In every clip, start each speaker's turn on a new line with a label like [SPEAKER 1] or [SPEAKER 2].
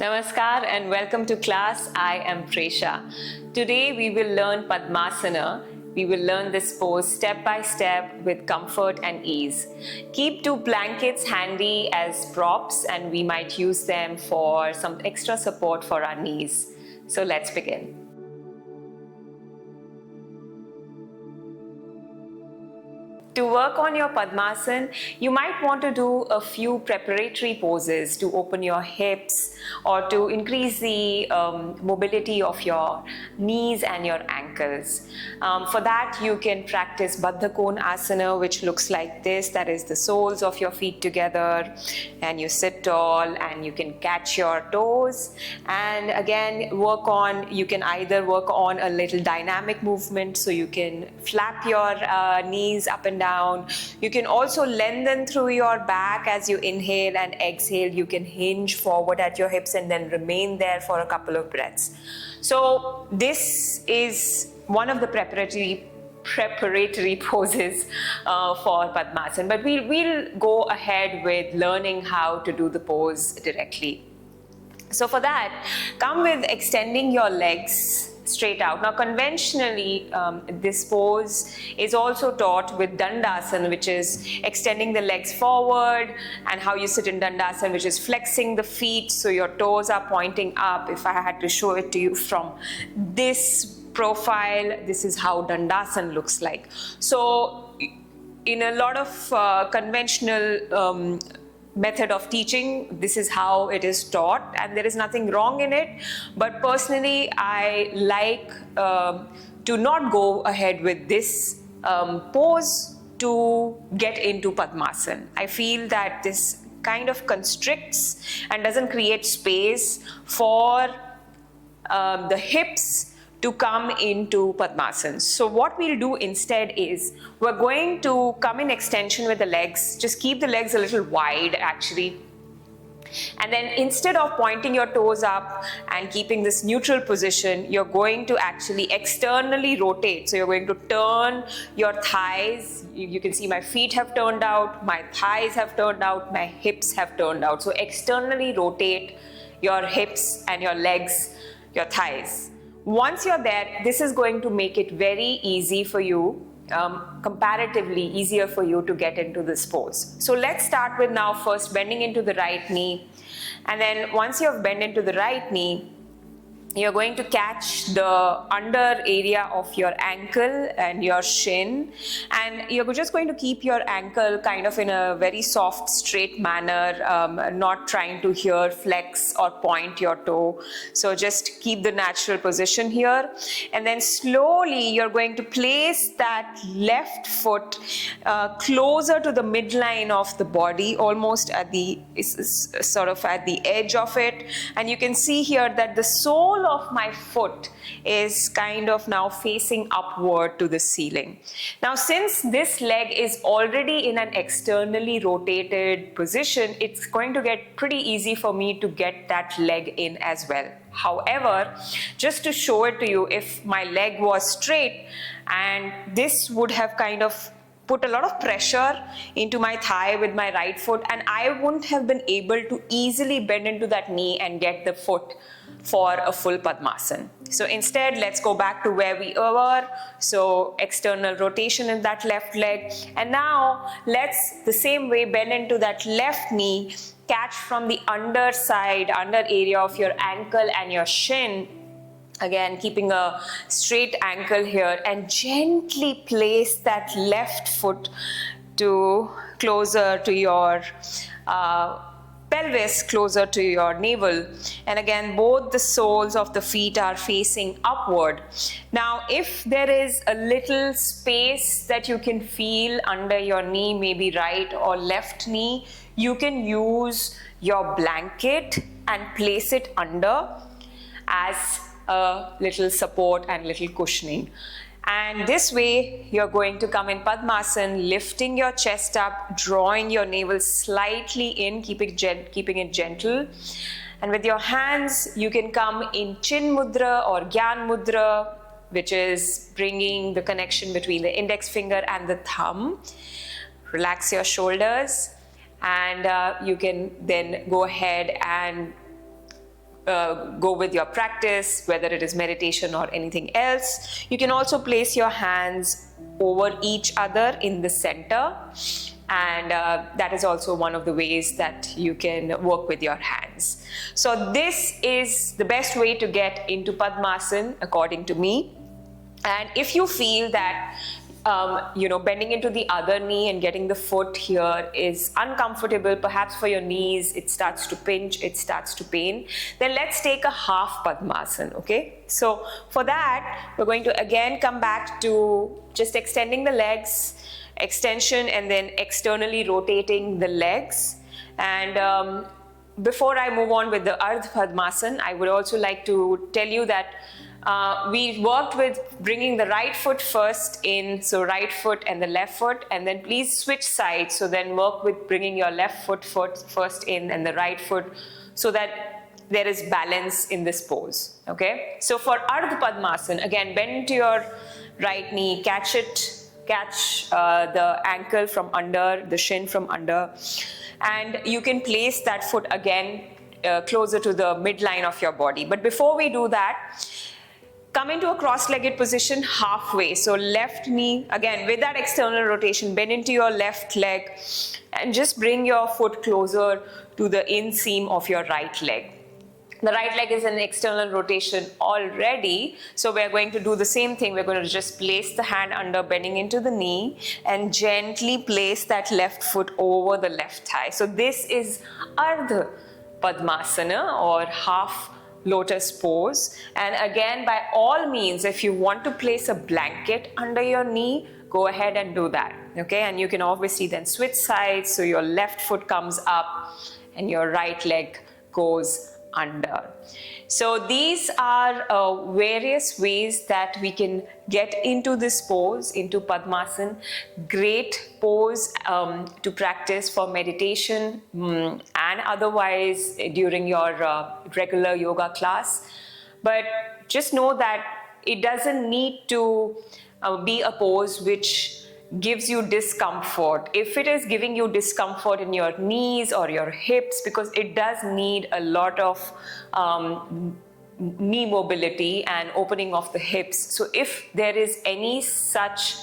[SPEAKER 1] Namaskar and welcome to class. I am Presha. Today we will learn Padmasana. We will learn this pose step by step with comfort and ease. Keep 2 blankets handy as props and we might use them for some extra support for our knees. So let's begin. To work on your Padmasana, you might want to do a few preparatory poses to open your hips or to increase the mobility of your knees and your ankles. For that, you can practice Baddha Asana, which looks like this. That is the soles of your feet together, and you sit tall and you can catch your toes. And again, you can either work on a little dynamic movement, so you can flap your knees up and down. You can also lengthen through your back as you inhale and exhale. You can hinge forward at your hips and then remain there for a couple of breaths. So this is one of the preparatory poses for Padmasana, but we'll go ahead with learning how to do the pose directly. So for that, come with extending your legs straight out. Now conventionally, this pose is also taught with Dandasana, which is extending the legs forward, and how you sit in Dandasana, which is flexing the feet so your toes are pointing up. If I had to show it to you from this profile, this is how Dandasana looks like. So in a lot of conventional method of teaching, this is how it is taught, and there is nothing wrong in it, but personally I like to not go ahead with this pose to get into Padmasana. I feel that this kind of constricts and doesn't create space for the hips to come into Padmasana. So what we'll do instead is we're going to come in extension with the legs. Just keep the legs a little wide actually. And then instead of pointing your toes up and keeping this neutral position, you're going to actually externally rotate. So you're going to turn your thighs. You can see my feet have turned out, my thighs have turned out, my hips have turned out. So externally rotate your hips and your legs, your thighs. Once you're there, this is going to make it very easy for you, comparatively easier for you to get into this pose. So let's start with now first bending into the right knee. And then once you have bent into the right knee, you're going to catch the under area of your ankle and your shin, and you're just going to keep your ankle kind of in a very soft, straight manner, not trying to here flex or point your toe. So just keep the natural position here, and then slowly you're going to place that left foot closer to the midline of the body, almost at the sort of at the edge of it, and you can see here that the sole of my foot is kind of now facing upward to the ceiling. Now since this leg is already in an externally rotated position, it's going to get pretty easy for me to get that leg in as well. However, just to show it to you, if my leg was straight, and this would have kind of put a lot of pressure into my thigh with my right foot, and I wouldn't have been able to easily bend into that knee and get the foot for a full Padmasana. So instead, let's go back to where we were. So external rotation in that left leg, and now let's the same way bend into that left knee, catch from the underside, under area of your ankle and your shin. Again, keeping a straight ankle here, and gently place that left foot closer to your pelvis, closer to your navel. And again, both the soles of the feet are facing upward. Now, if there is a little space that you can feel under your knee, maybe right or left knee, you can use your blanket and place it under as a little support and little cushioning. And this way you're going to come in Padmasana, lifting your chest up, drawing your navel slightly in, keeping it gentle. And with your hands, you can come in Chin Mudra or Gyan Mudra, which is bringing the connection between the index finger and the thumb. Relax your shoulders, and you can then go ahead and go with your practice, whether it is meditation or anything else. You can also place your hands over each other in the center, and that is also one of the ways that you can work with your hands. So this is the best way to get into Padmasana according to me. And if you feel that bending into the other knee and getting the foot here is uncomfortable, perhaps for your knees, it starts to pinch, it starts to pain, then let's take a half Padmasana, okay? So for that, we're going to again come back to just extending the legs, extension, and then externally rotating the legs. And before I move on with the Ardha Padmasana, I would also like to tell you that we worked with bringing the right foot first in, so right foot and the left foot, and then please switch sides. So then work with bringing your left foot first in and the right foot, so that there is balance in this pose, okay? So for Ardha Padmasana, again, bend into your right knee, catch the ankle from under, the shin from under, and you can place that foot again closer to the midline of your body. But before we do that, come into a cross-legged position halfway. So left knee, again with that external rotation, bend into your left leg and just bring your foot closer to the inseam of your right leg. The right leg is an external rotation already, so we're going to do the same thing. We're going to just place the hand under, bending into the knee, and gently place that left foot over the left thigh. So this is Ardha Padmasana, or half Lotus Pose. And again, by all means, if you want to place a blanket under your knee, go ahead and do that, okay? And you can obviously then switch sides, so your left foot comes up and your right leg goes under. So these are various ways that we can get into this pose, into Padmasana. Great pose to practice for meditation and otherwise during your regular yoga class. But just know that it doesn't need to be a pose which gives you discomfort. If it is giving you discomfort in your knees or your hips, because it does need a lot of knee mobility and opening of the hips. So if there is any such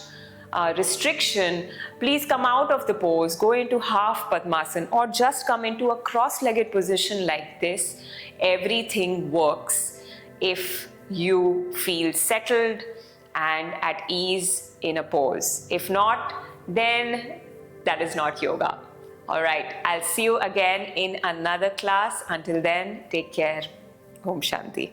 [SPEAKER 1] restriction, please come out of the pose, go into half Padmasana, or just come into a cross-legged position like this. Everything works if you feel settled and at ease in a pose. If not, then that is not yoga. All right, I'll see you again in another class. Until then, take care. Om Shanti.